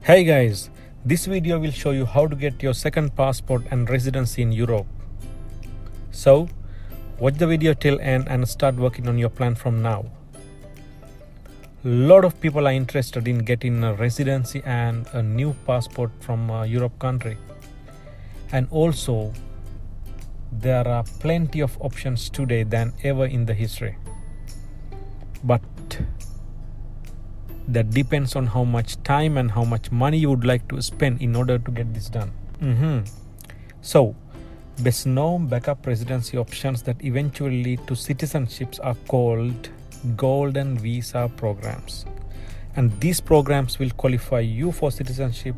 Hey guys, this video will show you how to get your second passport and residency in Europe. So, watch the video till end and start working on your plan from now. A lot of people are interested in getting a residency and a new passport from a Europe country. And also, there are plenty of options today than ever in the history. But that depends on how much time and how much money you would like to spend in order to get this done. So, best known backup residency options that eventually lead to citizenships are called golden visa programs. And these programs will qualify you for citizenship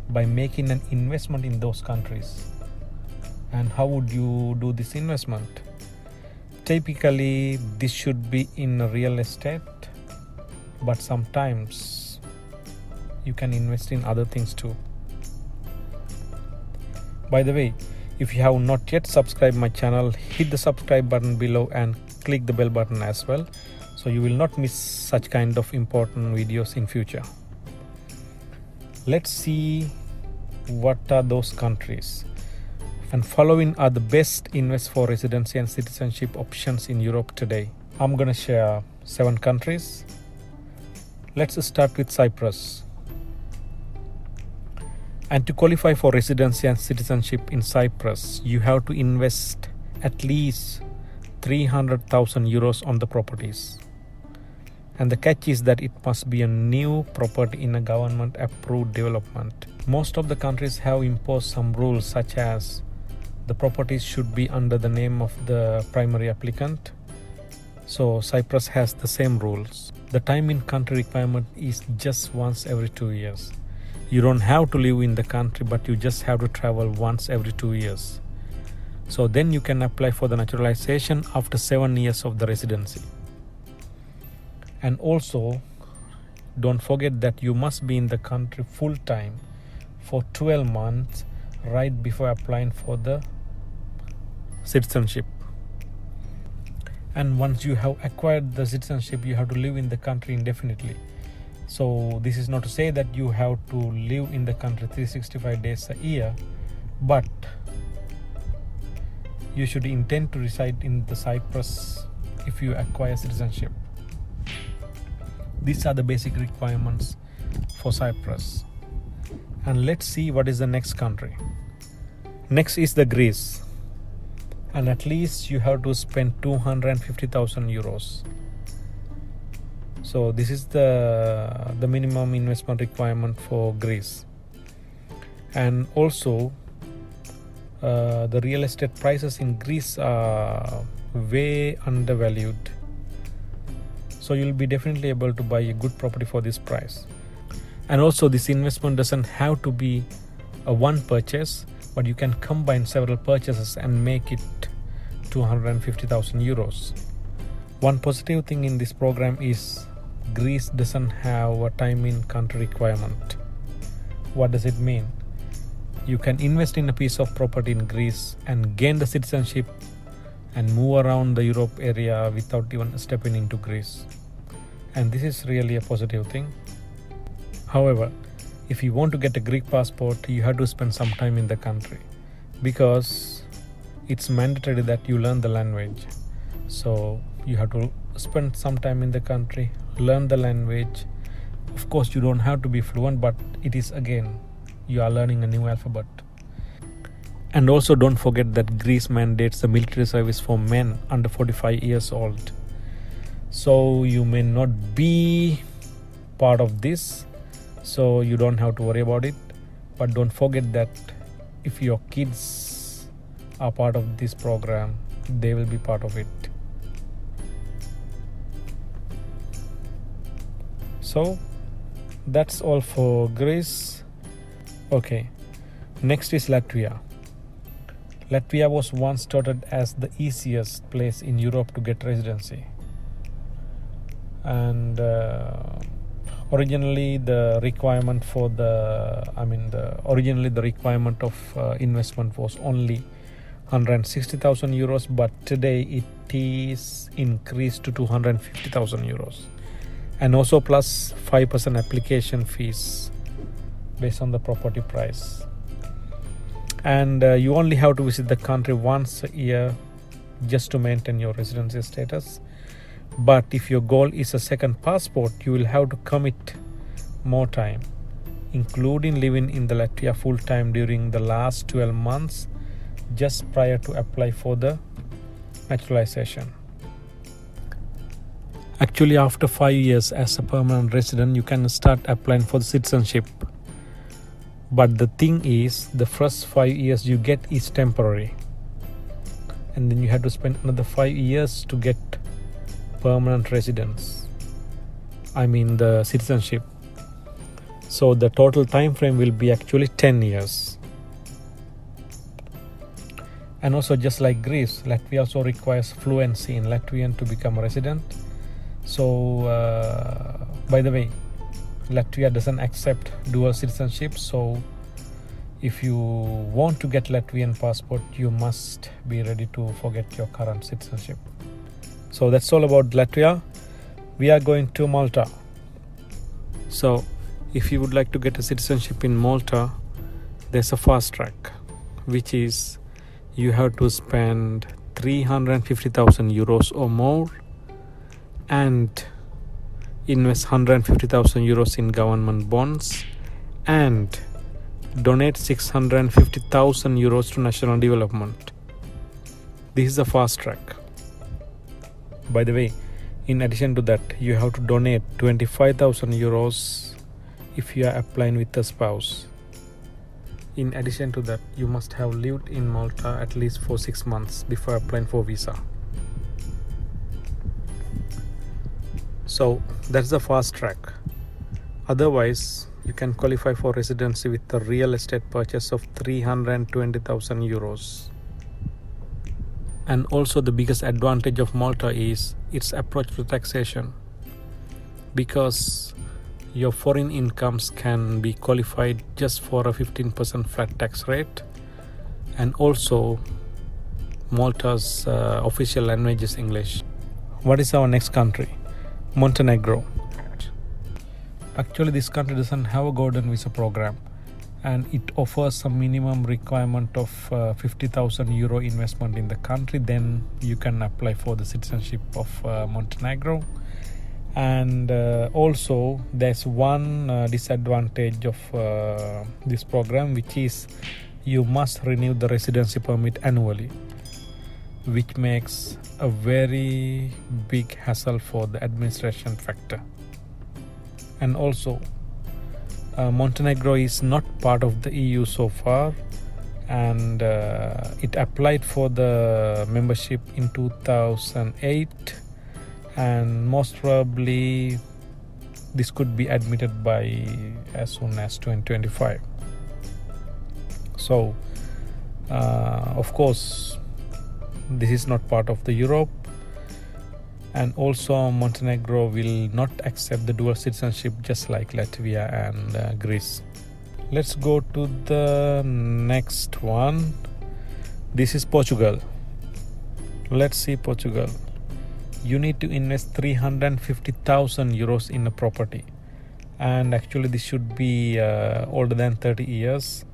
by making an investment in those countries. And how would you do this investment? Typically, this should be in real estate, but sometimes you can invest in other things too. By the way, if you have not yet subscribed my channel, hit the subscribe button below and click the bell button as well, so you will not miss such kind of important videos in future. Let's see what are those countries. And following are the best invest for residency and citizenship options in Europe today. I'm gonna share 7 countries. Let's start with Cyprus. And to qualify for residency and citizenship in Cyprus, you have to invest at least 300,000 euros on the properties. And the catch is that it must be a new property in a government approved development. Most of the countries have imposed some rules, such as the properties should be under the name of the primary applicant. So Cyprus has the same rules. The time in country requirement is just once every 2 years. You don't have to live in the country, but you just have to travel once every 2 years. So then you can apply for the naturalization after 7 years of the residency. And also, don't forget that you must be in the country full time for 12 months right before applying for the citizenship. And once you have acquired the citizenship, you have to live in the country indefinitely. So this is not to say that you have to live in the country 365 days a year, but you should intend to reside in the Cyprus if you acquire citizenship. These are the basic requirements for Cyprus. And let's see what is the next country. Next is the Greece. And at least you have to spend 250,000 euros. So this is the minimum investment requirement for Greece. And also the real estate prices in Greece are way undervalued. So you'll be definitely able to buy a good property for this price. And also this investment doesn't have to be a one purchase, but you can combine several purchases and make it 250,000 euros. One positive thing in this program is Greece doesn't have a time in country requirement. What does it mean? You can invest in a piece of property in Greece and gain the citizenship and move around the Europe area without even stepping into Greece. And this is really a positive thing. However, if you want to get a Greek passport, you have to spend some time in the country, because it's mandatory that you learn the language. So you have to spend some time in the country, learn the language. Of course, you don't have to be fluent, but it is, again, you are learning a new alphabet. And also don't forget that Greece mandates the military service for men under 45 years old. So you may not be part of this, so you don't have to worry about it. But don't forget that if your kids are part of this program, they will be part of it. So that's all for Greece. Okay, next is Latvia. Latvia was once touted as the easiest place in Europe to get residency. And originally the requirement of investment was only 160,000 euros, but today it is increased to 250,000 euros. And also plus 5% application fees based on the property price. And you only have to visit the country once a year just to maintain your residency status. But if your goal is a second passport, you will have to commit more time, including living in the Latvia full time during the last 12 months just prior to apply for the naturalization. Actually, after 5 years as a permanent resident, you can start applying for the citizenship. But the thing is, the first 5 years you get is temporary. And then you have to spend another 5 years to get permanent residence. I mean the citizenship. So the total time frame will be actually 10 years. And also, just like Greece, Latvia also requires fluency in Latvian to become a resident. So by the way, Latvia doesn't accept dual citizenship, so if you want to get Latvian passport, you must be ready to forget your current citizenship. So that's all about Latvia. We are going to Malta. So if you would like to get a citizenship in Malta, there's a fast track, which is you have to spend 350,000 euros or more and invest 150,000 euros in government bonds and donate 650,000 euros to national development. This is a fast track. By the way, in addition to that, you have to donate 25,000 euros if you are applying with a spouse. In addition to that, you must have lived in Malta at least for 6 months before applying for visa. So that's the fast track. Otherwise, you can qualify for residency with a real estate purchase of 320,000 euros. And also the biggest advantage of Malta is its approach to taxation, because your foreign incomes can be qualified just for a 15% flat tax rate. And also Malta's official language is English. What is our next country? Montenegro. Actually, this country doesn't have a golden visa program, and it offers a minimum requirement of 50,000 euro investment in the country. Then you can apply for the citizenship of Montenegro. And also there's one disadvantage of this program, which is you must renew the residency permit annually, which makes a very big hassle for the administration factor. And also Montenegro is not part of the EU so far, and it applied for the membership in 2008, and most probably this could be admitted by as soon as 2025. So of course this is not part of the Europe, and also Montenegro will not accept the dual citizenship just like Latvia and Greece. Let's go to the next one. This is Portugal. Let's see Portugal. You need to invest 350,000 euros in a property, and actually this should be older than 30 years.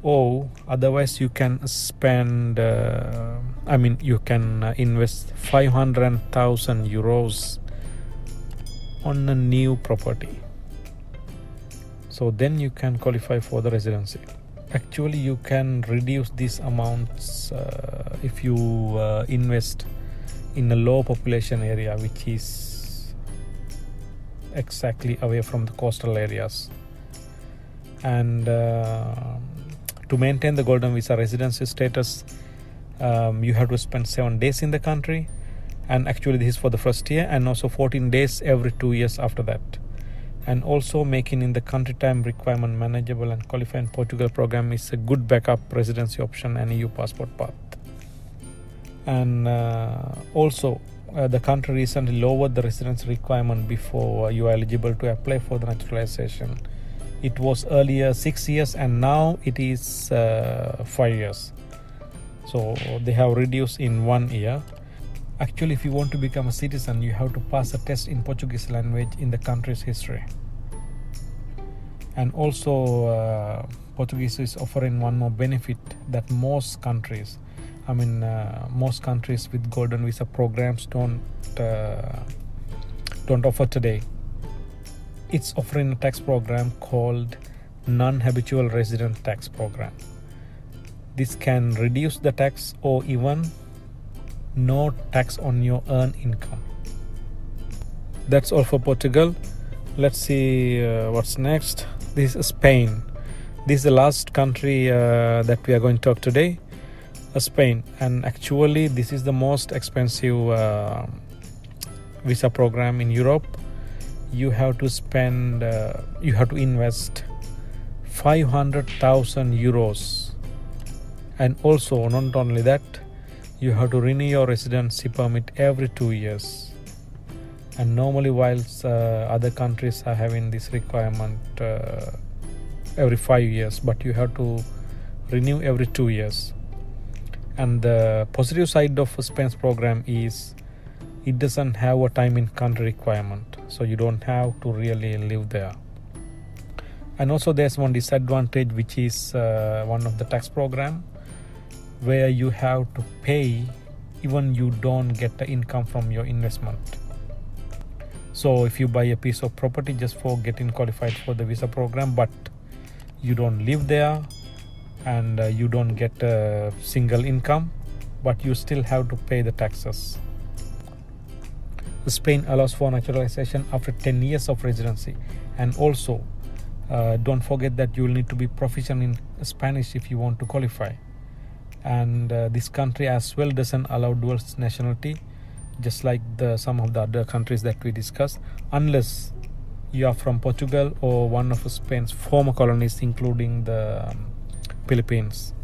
Or otherwise you can spend you can invest 500,000 euros on a new property. So then you can qualify for the residency. Actually, you can reduce these amounts if you invest in a low population area, which is exactly away from the coastal areas. And to maintain the golden visa residency status, you have to spend 7 days in the country, and actually this is for the first year, and also 14 days every 2 years after that. And also making in the country time requirement manageable and qualifying Portugal program is a good backup residency option and EU passport path. And also the country recently lowered the residency requirement before you are eligible to apply for the naturalization. It was earlier 6 years, and now it is 5 years. So they have reduced in 1 year. Actually, if you want to become a citizen, you have to pass a test in Portuguese language in the country's history. And also Portuguese is offering one more benefit that most countries with golden visa programs don't offer today. It's offering a tax program called non-habitual resident tax program. This can reduce the tax or even no tax on your earned income. That's all for Portugal. Let's see what's next. This is Spain. This is the last country that we are going to talk today, Spain. And actually this is the most expensive visa program in Europe. You have to invest 500,000 euros. And also, not only that, you have to renew your residency permit every 2 years. And normally, whilst other countries are having this requirement every 5 years, but you have to renew every 2 years. And the positive side of Spain's program is it doesn't have a time in country requirement, so you don't have to really live there. And also there's one disadvantage, which is one of the tax program where you have to pay even you don't get the income from your investment. So if you buy a piece of property just for getting qualified for the visa program, but you don't live there and you don't get a single income, but you still have to pay the taxes. Spain allows for naturalization after 10 years of residency. And also don't forget that you will need to be proficient in Spanish if you want to qualify. And this country as well doesn't allow dual nationality, just like some of the other countries that we discussed, unless you are from Portugal or one of Spain's former colonies, including the Philippines.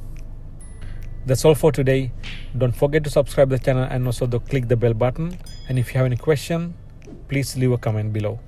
That's all for today. Don't forget to subscribe the channel and also click the bell button. And if you have any question, please leave a comment below.